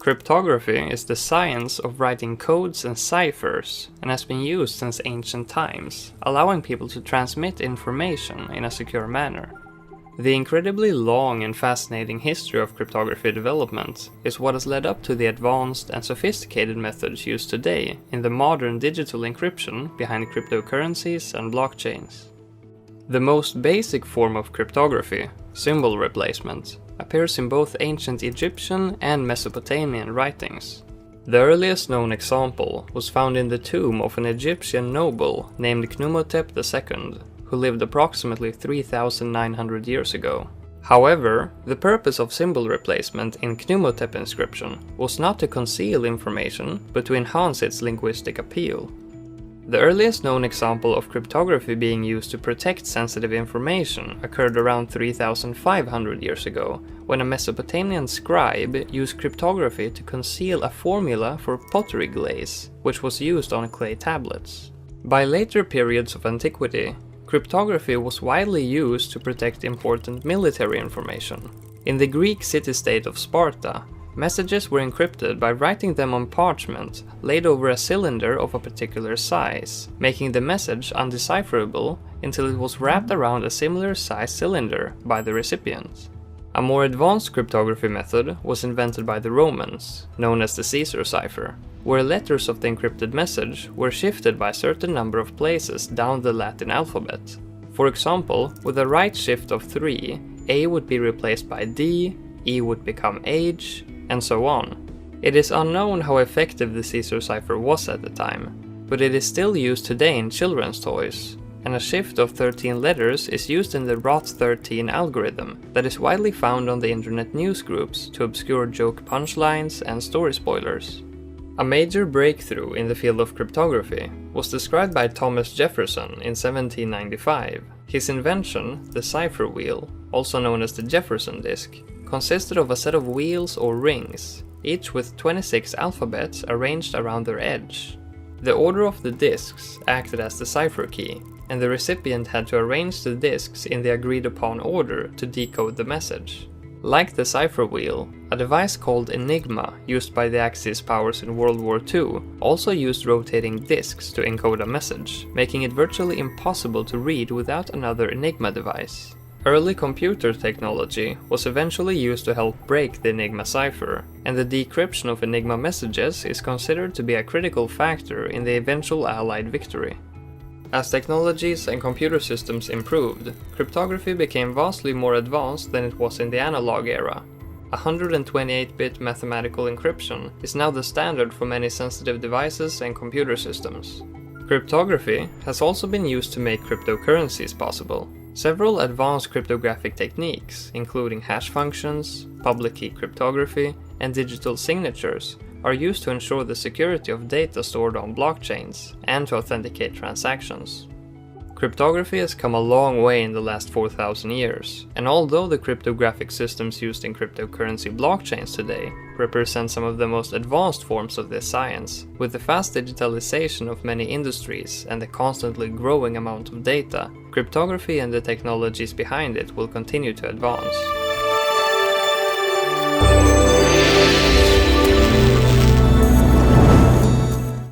Cryptography is the science of writing codes and ciphers and has been used since ancient times, allowing people to transmit information in a secure manner. The incredibly long and fascinating history of cryptography development is what has led up to the advanced and sophisticated methods used today in the modern digital encryption behind cryptocurrencies and blockchains. The most basic form of cryptography, symbol replacement, appears in both ancient Egyptian and Mesopotamian writings. The earliest known example was found in the tomb of an Egyptian noble named Khnumhotep II, who lived approximately 3,900 years ago. However, the purpose of symbol replacement in Khnumhotep inscription was not to conceal information, but to enhance its linguistic appeal. The earliest known example of cryptography being used to protect sensitive information occurred around 3,500 years ago, when a Mesopotamian scribe used cryptography to conceal a formula for pottery glaze, which was used on clay tablets. By later periods of antiquity, cryptography was widely used to protect important military information. In the Greek city-state of Sparta, messages were encrypted by writing them on parchment laid over a cylinder of a particular size, making the message undecipherable until it was wrapped around a similar sized cylinder by the recipient. A more advanced cryptography method was invented by the Romans, known as the Caesar cipher, where letters of the encrypted message were shifted by a certain number of places down the Latin alphabet. For example, with a right shift of 3, A would be replaced by D, E would become H, and so on. It is unknown how effective the Caesar cipher was at the time, but it is still used today in children's toys, and a shift of 13 letters is used in the ROT13 algorithm that is widely found on the internet news groups to obscure joke punchlines and story spoilers. A major breakthrough in the field of cryptography was described by Thomas Jefferson in 1795. His invention, the cipher wheel, also known as the Jefferson disk, consisted of a set of wheels or rings, each with 26 alphabets arranged around their edge. The order of the disks acted as the cipher key, and the recipient had to arrange the disks in the agreed upon order to decode the message. Like the cipher wheel, a device called Enigma, used by the Axis powers in World War II, also used rotating disks to encode a message, making it virtually impossible to read without another Enigma device. Early computer technology was eventually used to help break the Enigma cipher, and the decryption of Enigma messages is considered to be a critical factor in the eventual Allied victory. As technologies and computer systems improved, cryptography became vastly more advanced than it was in the analog era. 128-bit mathematical encryption is now the standard for many sensitive devices and computer systems. Cryptography has also been used to make cryptocurrencies possible. Several advanced cryptographic techniques, including hash functions, public key cryptography, and digital signatures, are used to ensure the security of data stored on blockchains and to authenticate transactions. Cryptography has come a long way in the last 4,000 years, and although the cryptographic systems used in cryptocurrency blockchains today represent some of the most advanced forms of this science, with the fast digitalization of many industries and the constantly growing amount of data, cryptography and the technologies behind it will continue to advance.